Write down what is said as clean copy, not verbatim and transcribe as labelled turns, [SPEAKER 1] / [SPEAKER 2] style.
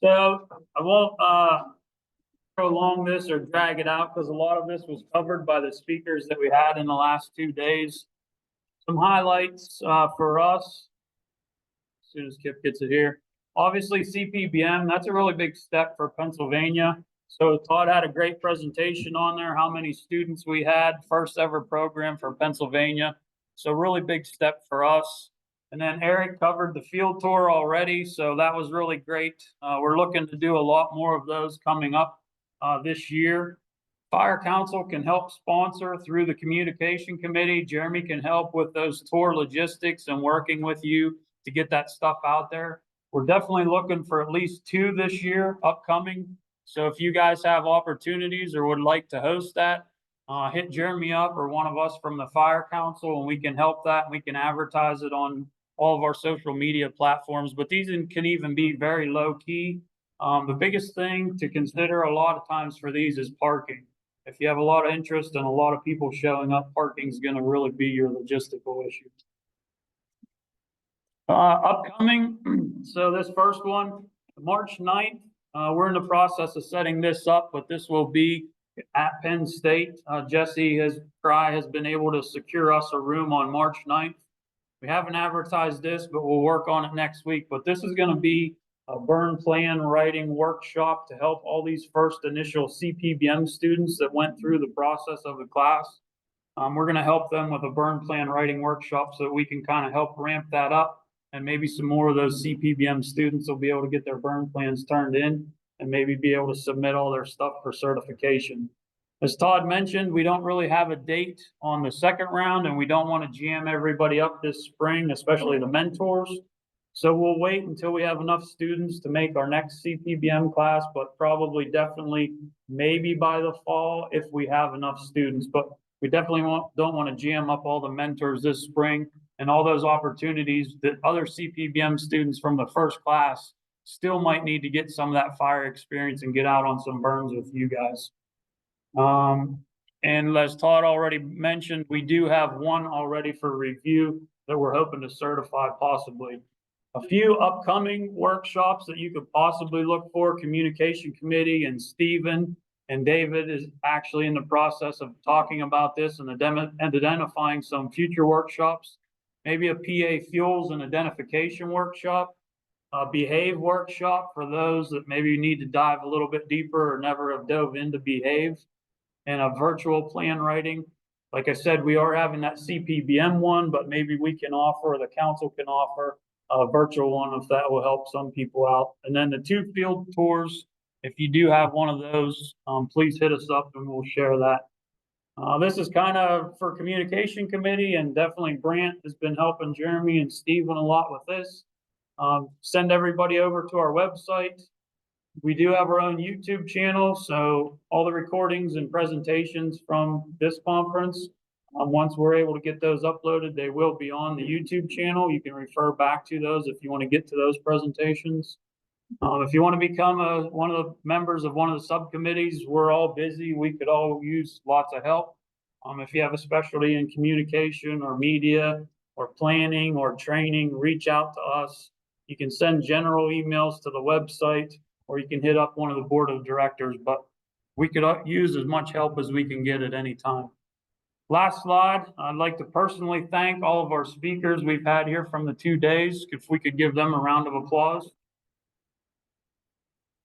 [SPEAKER 1] So I won't prolong this or drag it out because a lot of this was covered by the speakers that we had in the last 2 days. Some highlights for us, as soon as Kip gets it here. Obviously, CPBM, that's a really big step for Pennsylvania. So Todd had a great presentation on there, how many students we had, first ever program for Pennsylvania. So really big step for us. And then Eric covered the field tour already, so that was really great. We're looking to do a lot more of those coming up this year. Fire Council can help sponsor through the communication committee. Jeremy can help with those tour logistics and working with you to get that stuff out there. We're definitely looking for at least 2 this year upcoming. So if you guys have opportunities or would like to host that, hit Jeremy up or one of us from the Fire Council and we can help that. We can advertise it on all of our social media platforms, but these can even be very low key. The biggest thing to consider a lot of times for these is parking. If you have a lot of interest and a lot of people showing up, parking is going to really be your logistical issue. Upcoming, so this first one, March 9th, we're in the process of setting this up, but this will be at Penn State. Jesse Fry has been able to secure us a room on March 9th. We haven't advertised this, but we'll work on it next week. But this is going to be a burn plan writing workshop to help all these first initial CPBM students that went through the process of the class. We're going to help them with a burn plan writing workshop so that we can kind of help ramp that up. And maybe some more of those CPBM students will be able to get their burn plans turned in and maybe be able to submit all their stuff for certification. As Todd mentioned, we don't really have a date on the second round and we don't want to jam everybody up this spring, especially the mentors. So we'll wait until we have enough students to make our next CPBM class, but probably definitely maybe by the fall if we have enough students. But we definitely don't want to jam up all the mentors this spring and all those opportunities that other CPBM students from the first class still might need to get some of that fire experience and get out on some burns with you guys. And as Todd already mentioned, we do have one already for review that we're hoping to certify possibly. A few upcoming workshops that you could possibly look for, communication committee, and Stephen and David is actually in the process of talking about this and identifying some future workshops. Maybe a PA fuels and identification workshop, a behave workshop for those that maybe need to dive a little bit deeper or never have dove into behave, and a virtual plan writing. Like I said, we are having that CPBM one, but maybe we can offer, or the council can offer a virtual one if that will help some people out. And then the 2 field tours, if you do have one of those, please hit us up and we'll share that. This is kind of for communication committee, and definitely Brant has been helping Jeremy and Stephen a lot with this. Send everybody over to our website. We do have our own YouTube channel, so all the recordings and presentations from this conference, once we're able to get those uploaded, they will be on the YouTube channel. You can refer back to those if you want to get to those presentations. If you want to become one of the members of one of the subcommittees, we're all busy. We could all use lots of help. If you have a specialty in communication or media or planning or training, reach out to us. You can send general emails to the website, or you can hit up one of the board of directors, but we could use as much help as we can get at any time. Last slide, I'd like to personally thank all of our speakers we've had here from the 2 days. If we could give them a round of applause.